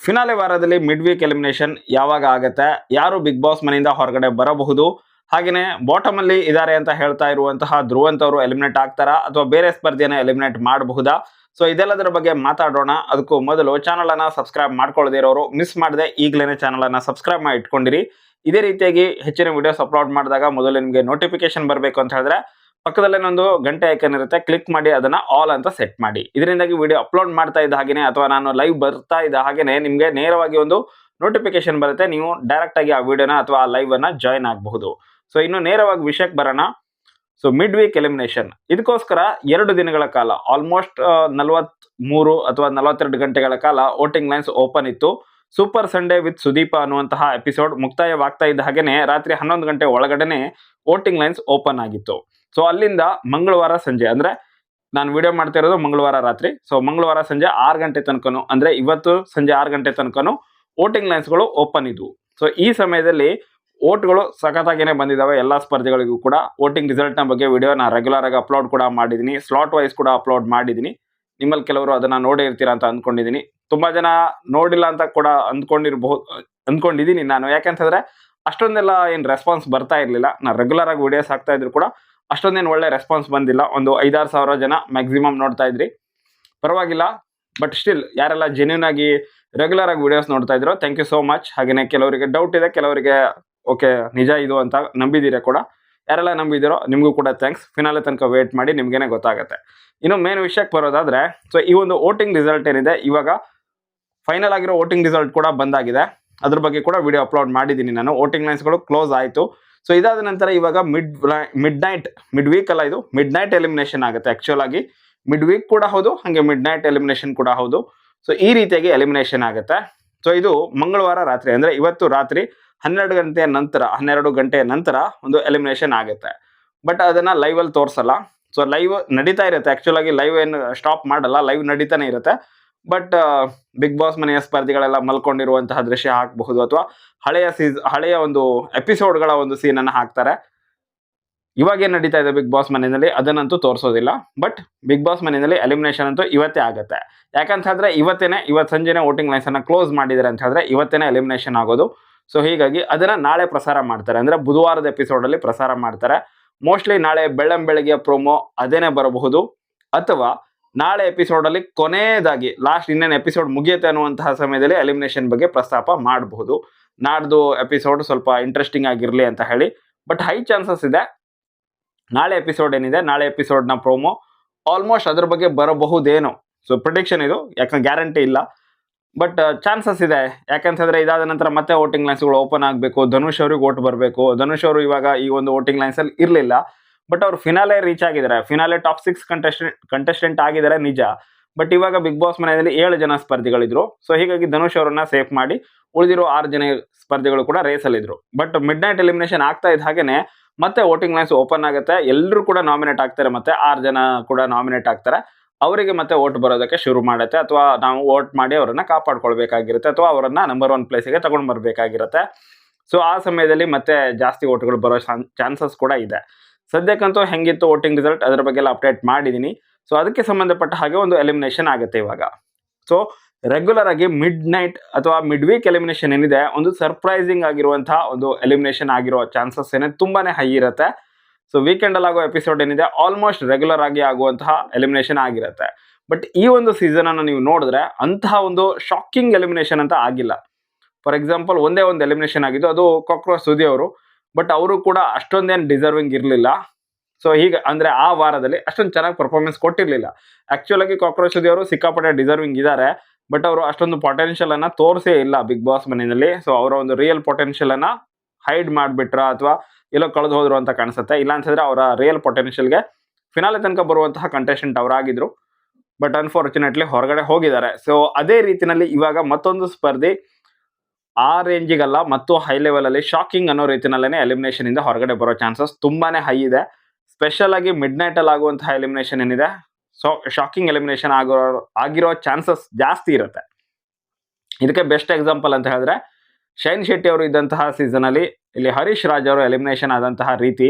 Finale ವಾರದಲ್ಲಿ mid weak elimination ಯಾವಾಗ ಆಗುತ್ತೆ, ಯಾರು ಬಿಗ್ ಬಾಸ್ ಮನೆಯಿಂದ ಹೊರಗಡೆ ಬರಬಹುದು, ಹಾಗೆಯೇ ಬಾಟಮ್ ಅಲ್ಲಿ ಇದ್ದಾರೆ ಅಂತ ಹೇಳ್ತಾ ಇರುವಂತಹ ಧ್ರುವಂತ್ ಅವರು ಎಲಿಮಿನೇಟ್ ಆಗ್ತಾರಾ ಅಥವಾ ಬೇರೆ ಸ್ಪರ್ಧೆಯನ್ನು ಎಲಿಮಿನೇಟ್ ಮಾಡಬಹುದಾ? ಸೊ ಇದೆಲ್ಲದರ ಬಗ್ಗೆ ಮಾತಾಡೋಣ. ಅದಕ್ಕೂ ಮೊದಲು ಚಾನಲ್ ಅನ್ನ ಸಬ್ಸ್ಕ್ರೈಬ್ ಮಾಡ್ಕೊಳ್ಳದೇ ಇರೋರು ಮಿಸ್ ಮಾಡದೆ ಈಗಲೇ ಚಾನಲ್ ಅನ್ನ ಸಬ್ಸ್ಕ್ರೈಬ್ ಮಾಡಿ ಇಟ್ಕೊಂಡಿರಿ. ಇದೇ ರೀತಿಯಾಗಿ ಹೆಚ್ಚಿನ ವಿಡಿಯೋಸ್ ಅಪ್ಲೋಡ್ ಮಾಡಿದಾಗ ಮೊದಲು ನಿಮಗೆ ನೋಟಿಫಿಕೇಶನ್ ಬರಬೇಕು ಅಂತ ಹೇಳಿದ್ರೆ ಪಕ್ಕದಲ್ಲೇ ಒಂದು ಗಂಟೆ ಐಕನ್ ಇರುತ್ತೆ, ಕ್ಲಿಕ್ ಮಾಡಿ ಅದನ್ನ ಆಲ್ ಅಂತ ಸೆಟ್ ಮಾಡಿ. ಇದರಿಂದಾಗಿ ವಿಡಿಯೋ ಅಪ್ಲೋಡ್ ಮಾಡ್ತಾ ಇದ್ದ ಹಾಗೇನೆ ಅಥವಾ ನಾನು ಲೈವ್ ಬರ್ತಾ ಇದ್ದ ಹಾಗೇನೆ ನಿಮಗೆ ನೇರವಾಗಿ ಒಂದು ನೋಟಿಫಿಕೇಶನ್ ಬರುತ್ತೆ. ನೀವು ಡೈರೆಕ್ಟ್ ಆಗಿ ಆ ವಿಡಿಯೋನ ಅಥವಾ ಆ ಲೈವ್ ಅನ್ನ ಜಾಯಿನ್ ಆಗಬಹುದು. ಸೊ ಇನ್ನು ನೇರವಾಗಿ ವಿಷಯಕ್ಕೆ ಬರೋಣ. ಸೊ ಮಿಡ್ ವೀಕ್ ಎಲಿಮಿನೇಷನ್ ಇದಕ್ಕೋಸ್ಕರ 2 ದಿನಗಳ ಕಾಲ ಆಲ್ಮೋಸ್ಟ್ 43 ಅಥವಾ 42 ಗಂಟೆಗಳ ಕಾಲ ವೋಟಿಂಗ್ ಲೈನ್ಸ್ ಓಪನ್ ಇತ್ತು. ಸೂಪರ್ ಸಂಡೇ ವಿತ್ ಸುದೀಪ ಅನ್ನುವಂತಹ ಎಪಿಸೋಡ್ ಮುಕ್ತಾಯವಾಗ್ತಾ ಇದ್ದ ಹಾಗೇನೆ ರಾತ್ರಿ 11 ಗಂಟೆ ಒಳಗಡೆನೆ ವೋಟಿಂಗ್ ಲೈನ್ಸ್ ಓಪನ್ ಆಗಿತ್ತು. ಸೊ ಅಲ್ಲಿಂದ ಮಂಗಳವಾರ ಸಂಜೆ, ಅಂದ್ರೆ ನಾನು ವಿಡಿಯೋ ಮಾಡ್ತಾ ಇರೋದು ಮಂಗಳವಾರ ರಾತ್ರಿ, ಸೊ ಮಂಗಳವಾರ ಸಂಜೆ 6 ಗಂಟೆ ತನಕನು, ಅಂದ್ರೆ ಇವತ್ತು ಸಂಜೆ 6 ಗಂಟೆ ತನಕನು ವೋಟಿಂಗ್ ಲೈನ್ಸ್ಗಳು ಓಪನ್ ಇದ್ವು. ಸೊ ಈ ಸಮಯದಲ್ಲಿ ವೋಟ್ಗಳು ಸಖತ್ತಾಗಿನೇ ಬಂದಿದ್ದಾವೆ. ಎಲ್ಲ ಸ್ಪರ್ಧೆಗಳಿಗೂ ಕೂಡ ವೋಟಿಂಗ್ ರಿಸಲ್ಟ್ನ ಬಗ್ಗೆ ವಿಡಿಯೋ ನಾನು ರೆಗ್ಯುಲರ್ ಆಗಿ ಅಪ್ಲೋಡ್ ಕೂಡ ಮಾಡಿದ್ದೀನಿ, ಸ್ಲಾಟ್ ವೈಸ್ ಕೂಡ ಅಪ್ಲೋಡ್ ಮಾಡಿದ್ದೀನಿ. ನಿಮ್ಮಲ್ಲಿ ಕೆಲವರು ಅದನ್ನ ನೋಡಿ ಇರ್ತೀರಾ ಅಂತ ಅಂದ್ಕೊಂಡಿದ್ದೀನಿ. ತುಂಬಾ ಜನ ನೋಡಿಲ್ಲ ಅಂತ ಕೂಡ ಅಂದ್ಕೊಂಡಿದ್ದೀನಿ ನಾನು. ಯಾಕಂತಂದ್ರೆ ಅಷ್ಟೊಂದೆಲ್ಲ ಏನು ರೆಸ್ಪಾನ್ಸ್ ಬರ್ತಾ ಇರಲಿಲ್ಲ. ನಾನು ರೆಗ್ಯುಲರ್ ಆಗಿ ವಿಡಿಯೋಸ್ ಹಾಕ್ತಾ ಇದ್ರು ಕೂಡ ಅಷ್ಟೊಂದೇನು ಒಳ್ಳೆ ರೆಸ್ಪಾನ್ಸ್ ಬಂದಿಲ್ಲ. ಒಂದು 5-6 ಸಾವಿರ ಜನ ಮ್ಯಾಕ್ಸಿಮಮ್ ನೋಡ್ತಾ ಇದ್ರಿ, ಪರವಾಗಿಲ್ಲ. ಬಟ್ ಸ್ಟಿಲ್ ಯಾರೆಲ್ಲ ಜೆನ್ಯೂನ್ ಆಗಿ ರೆಗ್ಯುಲರ್ ಆಗಿ ವಿಡಿಯೋಸ್ ನೋಡ್ತಾ ಇದ್ರು, ಥ್ಯಾಂಕ್ ಯು ಸೋ ಮಚ್. ಹಾಗೆಯೇ ಕೆಲವರಿಗೆ ಡೌಟ್ ಇದೆ, ಕೆಲವರಿಗೆ ಓಕೆ ನಿಜ ಇದು ಅಂತ ನಂಬಿದ್ದೀರಾ ಕೂಡ. ಯಾರೆಲ್ಲ ನಂಬಿದಿರೋ ನಿಮಗೂ ಕೂಡ ಥ್ಯಾಂಕ್ಸ್. ಫಿನಾಲೆ ತನಕ ವೇಟ್ ಮಾಡಿ, ನಿಮ್ಗೇನೆ ಗೊತ್ತಾಗುತ್ತೆ. ಇನ್ನು ಮೇನ್ ವಿಷಯಕ್ಕೆ ಬರೋದಾದ್ರೆ, ಸೊ ಈ ಒಂದು ವೋಟಿಂಗ್ ರಿಸಲ್ಟ್ ಏನಿದೆ, ಇವಾಗ ಫೈನಲ್ ಆಗಿರೋ ವೋಟಿಂಗ್ ರಿಸಲ್ಟ್ ಕೂಡ ಬಂದಾಗಿದೆ. ಅದ್ರ ಬಗ್ಗೆ ಕೂಡ ವಿಡಿಯೋ ಅಪ್ಲೋಡ್ ಮಾಡಿದ್ದೀನಿ ನಾನು. ವೋಟಿಂಗ್ ಲೈನ್ಸ್ಗಳು ಕ್ಲೋಸ್ ಆಯಿತು. ಸೊ ಇದಾದ ನಂತರ ಇವಾಗ ಮಿಡ್ ವೀಕ್ ಅಲ್ಲ, ಇದು ಮಿಡ್ ನೈಟ್ ಎಲಿಮಿನೇಷನ್ ಆಗುತ್ತೆ. ಆಕ್ಚುಲ್ ಆಗಿ ಮಿಡ್ ವೀಕ್ ಕೂಡ ಹೌದು, ಹಾಗೆ ಮಿಡ್ ನೈಟ್ ಎಲಿಮಿನೇಷನ್ ಕೂಡ ಹೌದು. ಸೊ ಈ ರೀತಿಯಾಗಿ ಎಲಿಮಿನೇಷನ್ ಆಗುತ್ತೆ. ಸೊ ಇದು ಮಂಗಳವಾರ ರಾತ್ರಿ, ಅಂದ್ರೆ ಇವತ್ತು ರಾತ್ರಿ 12 ಗಂಟೆಯ ನಂತರ ಒಂದು ಎಲಿಮಿನೇಷನ್ ಆಗುತ್ತೆ. ಬಟ್ ಅದನ್ನ ಲೈವ್ ಅಲ್ಲಿ ತೋರಿಸಲ್ಲ. ಸೊ ಲೈವ್ ನಡೀತಾ ಇರುತ್ತೆ. ಆಕ್ಚುಲ್ ಆಗಿ ಲೈವ್ ಏನು ಸ್ಟಾಪ್ ಮಾಡಲ್ಲ, ಲೈವ್ ನಡೀತಾನೆ ಇರುತ್ತೆ. ಬಟ್ ಬಿಗ್ ಬಾಸ್ ಮನೆಯ ಸ್ಪರ್ಧಿಗಳೆಲ್ಲ ಮಲ್ಕೊಂಡಿರುವಂತಹ ದೃಶ್ಯ ಹಾಕಬಹುದು, ಅಥವಾ ಹಳೆಯ ಒಂದು ಎಪಿಸೋಡ್ಗಳ ಒಂದು ಸೀನನ್ನು ಹಾಕ್ತಾರೆ. ಇವಾಗ ಏನ್ ನಡೀತಾ ಇದೆ ಬಿಗ್ ಬಾಸ್ ಮನೆಯಲ್ಲಿ ಅದನ್ನಂತೂ ತೋರಿಸೋದಿಲ್ಲ. ಬಟ್ ಬಿಗ್ ಬಾಸ್ ಮನೆಯಲ್ಲಿ ಎಲಿಮಿನೇಷನ್ ಅಂತೂ ಇವತ್ತೇ ಆಗುತ್ತೆ. ಯಾಕಂತ ಹೇಳಿದ್ರೆ ಇವತ್ತು ಸಂಜೆನೆ ವೋಟಿಂಗ್ ಲೈನ್ಸ್ ಅನ್ನ ಕ್ಲೋಸ್ ಮಾಡಿದ್ದಾರೆ ಅಂತ ಹೇಳಿದ್ರೆ ಇವತ್ತೇನೆ ಎಲಿಮಿನೇಷನ್ ಆಗೋದು. ಸೊ ಹೀಗಾಗಿ ಅದನ್ನ ನಾಳೆ ಪ್ರಸಾರ ಮಾಡ್ತಾರೆ, ಅಂದ್ರೆ ಬುಧವಾರದ ಎಪಿಸೋಡ್ ಅಲ್ಲಿ ಪ್ರಸಾರ ಮಾಡ್ತಾರೆ. ಮೋಸ್ಟ್ಲಿ ನಾಳೆ ಬೆಳಗ್ಗೆ ಪ್ರೋಮೋ ಅದೇನೆ ಬರಬಹುದು, ಅಥವಾ ನಾಳೆ ಎಪಿಸೋಡ್ ಅಲ್ಲಿ ಕೊನೆಯದಾಗಿ ಲಾಸ್ಟ್ ಇನ್ನೇನು ಎಪಿಸೋಡ್ ಮುಗಿಯುತ್ತೆ ಅನ್ನುವಂತಹ ಸಮಯದಲ್ಲಿ ಎಲಿಮಿನೇಷನ್ ಬಗ್ಗೆ ಪ್ರಸ್ತಾಪ ಮಾಡಬಹುದು. ನಾಡ್ದು ಎಪಿಸೋಡ್ ಸ್ವಲ್ಪ ಇಂಟ್ರೆಸ್ಟಿಂಗ್ ಆಗಿರಲಿ ಅಂತ ಹೇಳಿ. ಬಟ್ ಹೈ ಚಾನ್ಸಸ್ ಇದೆ ನಾಳೆ ಎಪಿಸೋಡ್ ಏನಿದೆ, ನಾಳೆ ಎಪಿಸೋಡ್ನ ಪ್ರೋಮೋ ಆಲ್ಮೋಸ್ಟ್ ಅದ್ರ ಬಗ್ಗೆ ಬರಬಹುದೇನೋ. ಸೊ ಪ್ರಿಡಿಕ್ಷನ್ ಇದು, ಯಾಕಂದ್ರೆ ಗ್ಯಾರಂಟಿ ಇಲ್ಲ, ಬಟ್ ಚಾನ್ಸಸ್ ಇದೆ. ಯಾಕಂತಂದ್ರೆ ಇದಾದ ನಂತರ ಮತ್ತೆ ವೋಟಿಂಗ್ ಲೈನ್ಸ್ಗಳು ಓಪನ್ ಆಗಬೇಕು, ಧನುಷ್ ಅವ್ರಿಗೆ ವೋಟ್ ಬರಬೇಕು. ಧನುಷ್ ಅವರು ಇವಾಗ ಈ ಒಂದು ವೋಟಿಂಗ್ ಲೈನ್ಸ್ ಅಲ್ಲಿ ಇರಲಿಲ್ಲ, ಬಟ್ ಅವ್ರು ಫಿನಾಲೆ ರೀಚ್ ಆಗಿದ್ದಾರೆ. ಫಿನಾಲೆ ಟಾಪ್ 6 ಕಂಟೆಸ್ಟೆಂಟ್ ಆಗಿದ್ದಾರೆ ನಿಜ. ಬಟ್ ಇವಾಗ ಬಿಗ್ ಬಾಸ್ ಮನೆಯಲ್ಲಿ 7 ಜನ ಸ್ಪರ್ಧಿಗಳಿದ್ರು. ಸೊ ಹೀಗಾಗಿ ಧನುಷ್ ಅವರನ್ನ ಸೇಫ್ ಮಾಡಿ ಉಳಿದಿರೋ 6 ಜನ ಸ್ಪರ್ಧಿಗಳು ಕೂಡ ರೇಸಲ್ಲಿದ್ರು. ಬಟ್ ಮಿಡ್ ನೈಟ್ ಎಲಿಮಿನೇಷನ್ ಆಗ್ತಾ ಇದ್ದ ಹಾಗೇನೆ ಮತ್ತೆ ವೋಟಿಂಗ್ ಲೈನ್ಸ್ ಓಪನ್ ಆಗುತ್ತೆ. ಎಲ್ಲರೂ ಕೂಡ ನಾಮಿನೇಟ್ ಆಗ್ತಾರೆ, ಮತ್ತೆ 6 ಜನ ಕೂಡ ನಾಮಿನೇಟ್ ಆಗ್ತಾರೆ. ಅವರಿಗೆ ಮತ್ತೆ ವೋಟ್ ಬರೋದಕ್ಕೆ ಶುರು ಮಾಡುತ್ತೆ, ಅಥವಾ ನಾವು ವೋಟ್ ಮಾಡಿ ಅವರನ್ನ ಕಾಪಾಡ್ಕೊಳ್ಬೇಕಾಗಿರುತ್ತೆ, ಅಥವಾ ಅವರನ್ನ ನಂಬರ್ 1 ಪ್ಲೇಸಿಗೆ ತಗೊಂಡು ಬರಬೇಕಾಗಿರುತ್ತೆ. ಸೊ ಆ ಸಮಯದಲ್ಲಿ ಮತ್ತೆ ಜಾಸ್ತಿ ವೋಟ್ಗಳು ಬರೋ ಚಾನ್ಸಸ್ ಕೂಡ ಇದೆ. ಸದ್ಯಕ್ಕಂತೂ ಹೆಂಗಿತ್ತು ವೋಟಿಂಗ್ ರಿಸಲ್ಟ್ ಅದರ ಬಗ್ಗೆ ಎಲ್ಲ ಅಪ್ಡೇಟ್ ಮಾಡಿದ್ದೀನಿ. ಸೊ ಅದಕ್ಕೆ ಸಂಬಂಧಪಟ್ಟ ಹಾಗೆ ಒಂದು ಎಲಿಮಿನೇಷನ್ ಆಗುತ್ತೆ ಇವಾಗ. ಸೊ ರೆಗ್ಯುಲರ್ ಆಗಿ ಮಿಡ್ ನೈಟ್ ಅಥವಾ ಮಿಡ್ ವೀಕ್ ಎಲಿಮಿನೇಷನ್ ಏನಿದೆ, ಒಂದು ಸರ್ಪ್ರೈಸಿಂಗ್ ಆಗಿರುವಂತಹ ಒಂದು ಎಲಿಮಿನೇಷನ್ ಆಗಿರೋ ಚಾನ್ಸಸ್ ಏನೇ ತುಂಬಾನೇ ಹೈ ಇರುತ್ತೆ. ಸೊ ವೀಕೆಂಡ್ ಅಲ್ಲಿ ಆಗೋ ಎಪಿಸೋಡ್ ಏನಿದೆ ಆಲ್ಮೋಸ್ಟ್ ರೆಗ್ಯುಲರ್ ಆಗಿ ಆಗುವಂತಹ ಎಲಿಮಿನೇಷನ್ ಆಗಿರುತ್ತೆ. ಬಟ್ ಈ ಒಂದು ಸೀಸನ್ ಅನ್ನು ನೀವು ನೋಡಿದ್ರೆ ಅಂತಹ ಒಂದು ಶಾಕಿಂಗ್ ಎಲಿಮಿನೇಷನ್ ಅಂತ ಆಗಿಲ್ಲ. ಫಾರ್ ಎಕ್ಸಾಂಪಲ್ ಒಂದೇ ಒಂದು ಎಲಿಮಿನೇಷನ್ ಆಗಿದ್ದು, ಅದು ಕಾಕ್ರೋಚ್ ಸುದಿ ಅವರು. ಬಟ್ ಅವರು ಕೂಡ ಅಷ್ಟೊಂದೇನು ಡಿಸರ್ವಿಂಗ್ ಇರಲಿಲ್ಲ. ಸೊ ಹೀಗೆ ಅಂದ್ರೆ ಆ ವಾರದಲ್ಲಿ ಅಷ್ಟೊಂದು ಚೆನ್ನಾಗಿ ಪರ್ಫಾರ್ಮೆನ್ಸ್ ಕೊಟ್ಟಿರಲಿಲ್ಲ. ಆಕ್ಚುಲ್ ಆಗಿ ಕಾಕ್ರೋಚ್ ಸುದಿ ಅವರು ಸಿಕ್ಕಾಪಟ್ಟೆ ಡಿಸರ್ವಿಂಗ್ ಇದ್ದಾರೆ, ಬಟ್ ಅವರು ಅಷ್ಟೊಂದು ಪೊಟೆನ್ಷಿಯಲ್ ಅನ್ನ ತೋರಿಸೇ ಇಲ್ಲ ಬಿಗ್ ಬಾಸ್ ಮನೆಯಲ್ಲಿ. ಸೊ ಅವರ ಒಂದು ರಿಯಲ್ ಪೊಟೆನ್ಷಿಯಲ್ ಅನ್ನ ಹೈಡ್ ಮಾಡಿಬಿಟ್ರ ಅಥವಾ ಎಲ್ಲೋ ಕಳೆದು ಹೋದ್ರು ಅಂತ ಕಾಣಿಸುತ್ತೆ. ಇಲ್ಲ ಅಂತಂದ್ರೆ ಅವರ ರಿಯಲ್ ಪೊಟೆನ್ಷಿಯಲ್ಗೆ ಫಿನಾಲೆ ತನಕ ಬರುವಂತಹ ಕಂಟೆಸ್ಟೆಂಟ್ ಅವರಾಗಿದ್ರು. ಬಟ್ ಅನ್ಫಾರ್ಚುನೇಟ್ಲಿ ಹೊರಗಡೆ ಹೋಗಿದ್ದಾರೆ. ಸೊ ಅದೇ ರೀತಿಯಲ್ಲಿ ಇವಾಗ ಮತ್ತೊಂದು ಸ್ಪರ್ಧಿ ಆ ರೇಂಜಿಗಲ್ಲ ಮತ್ತು ಹೈ ಲೆವೆಲ್ ಅಲ್ಲಿ ಶಾಕಿಂಗ್ ಅನ್ನೋ ರೀತಿಯಲ್ಲೇ ಎಲಿಮಿನೇಷನ್ ಇಂದ ಹೊರಗಡೆ ಬರೋ ಚಾನ್ಸಸ್ ತುಂಬಾನೇ ಹೈ ಇದೆ. ಸ್ಪೆಷಲ್ ಆಗಿ ಮಿಡ್ ನೈಟ್ ಅಲ್ಲಿ ಆಗುವಂತಹ ಎಲಿಮಿನೇಷನ್ ಏನಿದೆ, ಸೊ ಶಾಕಿಂಗ್ ಎಲಿಮಿನೇಷನ್ ಆಗಿರೋ ಚಾನ್ಸಸ್ ಜಾಸ್ತಿ ಇರುತ್ತೆ. ಇದಕ್ಕೆ ಬೆಸ್ಟ್ ಎಕ್ಸಾಂಪಲ್ ಅಂತ ಹೇಳಿದ್ರೆ ಶೈನ್ ಶೆಟ್ಟಿ ಅವರು ಇದ್ದಂತಹ ಸೀಸನ್ ಅಲ್ಲಿ ಇಲ್ಲಿ ಹರೀಶ್ ರಾಜ್ ಅವರು ಎಲಿಮಿನೇಷನ್ ಆದಂತಹ ರೀತಿ.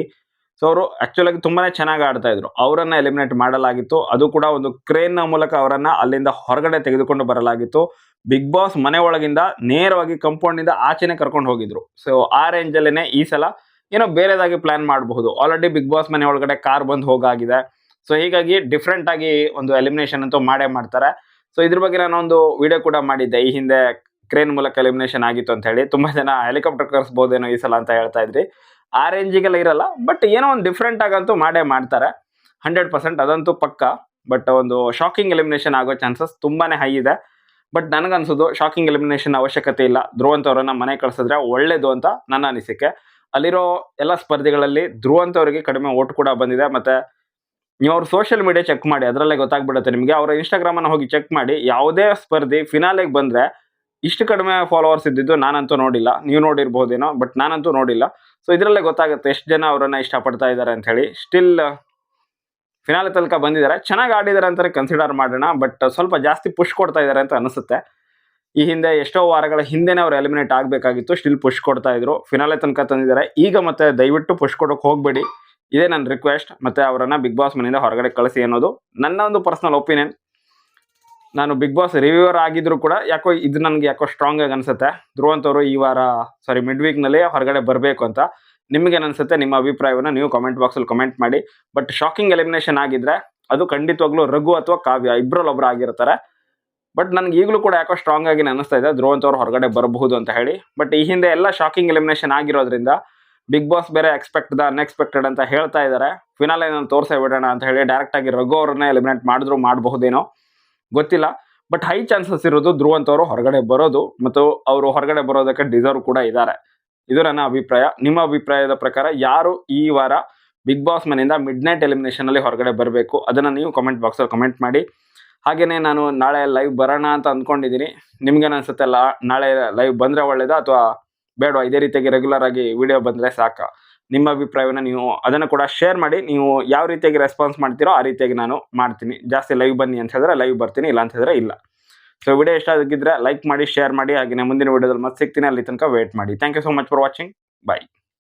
ಸೊ ಅವರು ಆಕ್ಚುಲ್ ಆಗಿ ತುಂಬಾನೇ ಚೆನ್ನಾಗಿ ಆಡ್ತಾ ಇದ್ರು, ಅವರನ್ನ ಎಲಿಮಿನೇಟ್ ಮಾಡಲಾಗಿತ್ತು. ಅದು ಕೂಡ ಒಂದು ಕ್ರೇನ್ ಮೂಲಕ ಅವರನ್ನ ಅಲ್ಲಿಂದ ಹೊರಗಡೆ ತೆಗೆದುಕೊಂಡು ಬರಲಾಗಿತ್ತು. ಬಿಗ್ ಬಾಸ್ ಮನೆ ಒಳಗಿಂದ ನೇರವಾಗಿ ಕಂಪೌಂಡಿಂದ ಆಚೆನೆ ಕರ್ಕೊಂಡು ಹೋಗಿದ್ರು. ಸೊ ಆ ರೇಂಜಲ್ಲೇ ಈ ಸಲ ಏನೋ ಬೇರೆದಾಗಿ ಪ್ಲಾನ್ ಮಾಡಬಹುದು. ಆಲ್ರೆಡಿ ಬಿಗ್ ಬಾಸ್ ಮನೆ ಒಳಗಡೆ ಕಾರ್ ಬಂದು ಹೋಗಾಗಿದೆ. ಸೊ ಹೀಗಾಗಿ ಡಿಫ್ರೆಂಟ್ ಆಗಿ ಒಂದು ಎಲಿಮಿನೇಷನ್ ಅಂತೂ ಮಾಡೇ ಮಾಡ್ತಾರೆ. ಸೊ ಇದ್ರ ಬಗ್ಗೆ ನಾನೊಂದು ವಿಡಿಯೋ ಕೂಡ ಮಾಡಿದ್ದೆ ಈ ಹಿಂದೆ, ಕ್ರೇನ್ ಮೂಲಕ ಎಲಿಮಿನೇಷನ್ ಆಗಿತ್ತು ಅಂತ ಹೇಳಿ. ತುಂಬಾ ಜನ ಹೆಲಿಕಾಪ್ಟರ್ ಕರ್ಸ್ಬೋದೇನೋ ಈ ಸಲ ಅಂತ ಹೇಳ್ತಾ ಇದ್ರಿ. ಆ ರೇಂಜಿಗೆಲ್ಲ ಇರಲ್ಲ, ಬಟ್ ಏನೋ ಒಂದು ಡಿಫ್ರೆಂಟ್ ಆಗಂತೂ ಮಾಡೇ ಮಾಡ್ತಾರೆ 100%, ಅದಂತೂ ಪಕ್ಕ. ಬಟ್ ಒಂದು ಶಾಕಿಂಗ್ ಎಲಿಮಿನೇಷನ್ ಆಗೋ ಚಾನ್ಸಸ್ ತುಂಬಾನೇ ಹೈ ಇದೆ. ಬಟ್ ನನಗನ್ಸೋದು ಶಾಕಿಂಗ್ ಎಲಿಮಿನೇಷನ್ ಅವಶ್ಯಕತೆ ಇಲ್ಲ, ಧ್ರುವಂತ್ ಅವರನ್ನ ಮನೆ ಕಳಿಸಿದ್ರೆ ಒಳ್ಳೇದು ಅಂತ ನನ್ನ ಅನಿಸಿಕೆ. ಅಲ್ಲಿರೋ ಎಲ್ಲ ಸ್ಪರ್ಧಿಗಳಲ್ಲಿ ಧ್ರುವಂತ್ ಅವರಿಗೆ ಕಡಿಮೆ ಓಟ್ ಕೂಡ ಬಂದಿದೆ. ಮತ್ತೆ ನೀವು ಅವ್ರ ಸೋಷಿಯಲ್ ಮೀಡಿಯಾ ಚೆಕ್ ಮಾಡಿ, ಅದರಲ್ಲೇ ಗೊತ್ತಾಗ್ಬಿಡುತ್ತೆ ನಿಮಗೆ. ಅವರ ಇನ್ಸ್ಟಾಗ್ರಾಮ್ ಅನ್ನು ಹೋಗಿ ಚೆಕ್ ಮಾಡಿ, ಯಾವುದೇ ಸ್ಪರ್ಧಿ ಫಿನಾಲೆಗೆ ಬಂದ್ರೆ ಇಷ್ಟು ಕಡಿಮೆ ಫಾಲೋವರ್ಸ್ ಇದ್ದಿದ್ದು ನಾನಂತೂ ನೋಡಿಲ್ಲ. ನೀವು ನೋಡಿರ್ಬೋದೇನೋ, ಬಟ್ ನಾನಂತೂ ನೋಡಿಲ್ಲ. ಸೊ ಇದರಲ್ಲೇ ಗೊತ್ತಾಗುತ್ತೆ ಎಷ್ಟು ಜನ ಅವರನ್ನ ಇಷ್ಟಪಡ್ತಾ ಇದ್ದಾರೆ ಅಂತ ಹೇಳಿ. ಸ್ಟಿಲ್ ಫಿನಾಲೆ ತನಕ ಬಂದಿದ್ದಾರೆ, ಚೆನ್ನಾಗಿ ಆಡಿದ್ದಾರೆ ಅಂತಾರೆ ಕನ್ಸಿಡರ್ ಮಾಡೋಣ. ಬಟ್ ಸ್ವಲ್ಪ ಜಾಸ್ತಿ ಪುಷ್ ಕೊಡ್ತಾ ಇದ್ದಾರೆ ಅಂತ ಅನಿಸುತ್ತೆ. ಈ ಹಿಂದೆ ಎಷ್ಟೋ ವಾರಗಳ ಹಿಂದೆನೇ ಅವ್ರು ಎಲಿಮಿನೇಟ್ ಆಗಬೇಕಾಗಿತ್ತು, ಸ್ಟಿಲ್ ಪುಷ್ ಕೊಡ್ತಾ ಇದ್ರು. ಫಿನಾಲೆ ತನಕ ತಂದಿದ್ದಾರೆ, ಈಗ ಮತ್ತೆ ದಯವಿಟ್ಟು ಪುಷ್ ಕೊಡೋಕೆ ಹೋಗಬೇಡಿ, ಇದೇ ನನ್ನ ರಿಕ್ವೆಸ್ಟ್. ಮತ್ತೆ ಅವರನ್ನ ಬಿಗ್ ಬಾಸ್ ಮನೆಯಿಂದ ಹೊರಗಡೆ ಕಳಿಸಿ ಅನ್ನೋದು ನನ್ನ ಒಂದು ಪರ್ಸನಲ್ ಒಪಿನಿಯನ್. ನಾನು ಬಿಗ್ ಬಾಸ್ ರಿವ್ಯೂವರ್ ಆಗಿದ್ರು ಕೂಡ ಯಾಕೋ ಇದು ನನಗೆ ಯಾಕೋ ಸ್ಟ್ರಾಂಗ್ ಆಗಿ ಅನಿಸುತ್ತೆ, ಧ್ರುವಂತ್ ಅವರು ಈ ವಾರ ಮಿಡ್ ವೀಕ್ನಲ್ಲಿ ಹೊರಗಡೆ ಬರಬೇಕು ಅಂತ. ನಿಮಗೆ ಅನಿಸುತ್ತೆ? ನಿಮ್ಮ ಅಭಿಪ್ರಾಯವನ್ನು ನೀವು ಕಾಮೆಂಟ್ ಬಾಕ್ಸಲ್ಲಿ ಕಮೆಂಟ್ ಮಾಡಿ. ಬಟ್ ಶಾಕಿಂಗ್ ಎಲಿಮಿನೇಷನ್ ಆಗಿದ್ರೆ ಅದು ಖಂಡಿತವಾಗ್ಲೂ ರಘು ಅಥವಾ ಕಾವ್ಯ ಇಬ್ಬರಲ್ಲೊಬ್ಬರು ಆಗಿರ್ತಾರೆ. ಬಟ್ ನನಗೆ ಈಗಲೂ ಕೂಡ ಯಾಕೋ ಸ್ಟ್ರಾಂಗ್ ಆಗಿ ಅನಿಸ್ತಾ ಇದೆ ಧ್ರುವಂತ್ ಅವರು ಹೊರಗಡೆ ಬರಬಹುದು ಅಂತ ಹೇಳಿ. ಬಟ್ ಈ ಹಿಂದೆ ಎಲ್ಲ ಶಾಕಿಂಗ್ ಎಲಿಮಿನೇಷನ್ ಆಗಿರೋದ್ರಿಂದ ಬಿಗ್ ಬಾಸ್ ಬೇರೆ ಎಕ್ಸ್ಪೆಕ್ಟ್ ಅನ್ಎಕ್ಸ್ಪೆಕ್ಟೆಡ್ ಅಂತ ಹೇಳ್ತಾ ಇದ್ದಾರೆ. ಫಿನಾಲೆ ನಾನು ತೋರಿಸೇ ಬಿಡೋಣ ಅಂತ ಹೇಳಿ ಡೈರೆಕ್ಟ್ ಆಗಿ ರಘು ಅವ್ರನ್ನ ಎಲಿಮಿನೇಟ್ ಮಾಡಿದ್ರು ಮಾಡಬಹುದೇನೋ ಗೊತ್ತಿಲ್ಲ. ಬಟ್ ಹೈ ಚಾನ್ಸಸ್ ಇರೋದು ಧ್ರುವಂತ್ ಅವರು ಹೊರಗಡೆ ಬರೋದು, ಮತ್ತು ಅವರು ಹೊರಗಡೆ ಬರೋದಕ್ಕೆ ಡಿಸರ್ವ್ ಕೂಡ ಇದ್ದಾರೆ. ಇದು ನನ್ನ ಅಭಿಪ್ರಾಯ. ನಿಮ್ಮ ಅಭಿಪ್ರಾಯದ ಪ್ರಕಾರ ಯಾರು ಈ ವಾರ ಬಿಗ್ ಬಾಸ್ ಮನೆಯಿಂದ ಮಿಡ್ ನೈಟ್ ಎಲಿಮಿನೇಷನ್ ಅಲ್ಲಿ ಹೊರಗಡೆ ಬರಬೇಕು, ಅದನ್ನು ನೀವು ಕಮೆಂಟ್ ಬಾಕ್ಸಲ್ಲಿ ಕಮೆಂಟ್ ಮಾಡಿ. ಹಾಗೆಯೇ ನಾನು ನಾಳೆ ಲೈವ್ ಬರೋಣ ಅಂತ ಅಂದ್ಕೊಂಡಿದ್ದೀನಿ. ನಿಮ್ಗೇನು ಅನ್ಸುತ್ತೆ? ನಾಳೆ ಲೈವ್ ಬಂದರೆ ಒಳ್ಳೇದಾ ಅಥವಾ ಬೇಡವಾ? ಇದೇ ರೀತಿಯಾಗಿ ರೆಗ್ಯುಲರ್ ಆಗಿ ವಿಡಿಯೋ ಬಂದರೆ ಸಾಕು? ನಿಮ್ಮ ಅಭಿಪ್ರಾಯವನ್ನು ನೀವು ಅದನ್ನು ಕೂಡ ಶೇರ್ ಮಾಡಿ. ನೀವು ಯಾವ ರೀತಿಯಾಗಿ ರೆಸ್ಪಾನ್ಸ್ ಮಾಡ್ತೀರೋ ಆ ರೀತಿಯಾಗಿ ನಾನು ಮಾಡ್ತೀನಿ. ಜಾಸ್ತಿ ಲೈವ್ ಬನ್ನಿ ಅಂತ ಹೇಳಿದ್ರೆ ಲೈವ್ ಬರ್ತೀನಿ, ಇಲ್ಲ ಅಂತ ಹೇಳಿದ್ರೆ ಇಲ್ಲ. ಸೊ ವಿಡಿಯೋ ಇಷ್ಟ ಆಗಿದ್ದರೆ ಲೈಕ್ ಮಾಡಿ, ಶೇರ್ ಮಾಡಿ. ಹಾಗೆಯೇ ಮುಂದಿನ ವಿಡಿಯೋದಲ್ಲಿ ಮತ್ತೆ ಸಿಗ್ತೀನಿ. ಅಲ್ಲಿ ತನಕ ವೇಟ್ ಮಾಡಿ. Thank you so much for watching. Bye.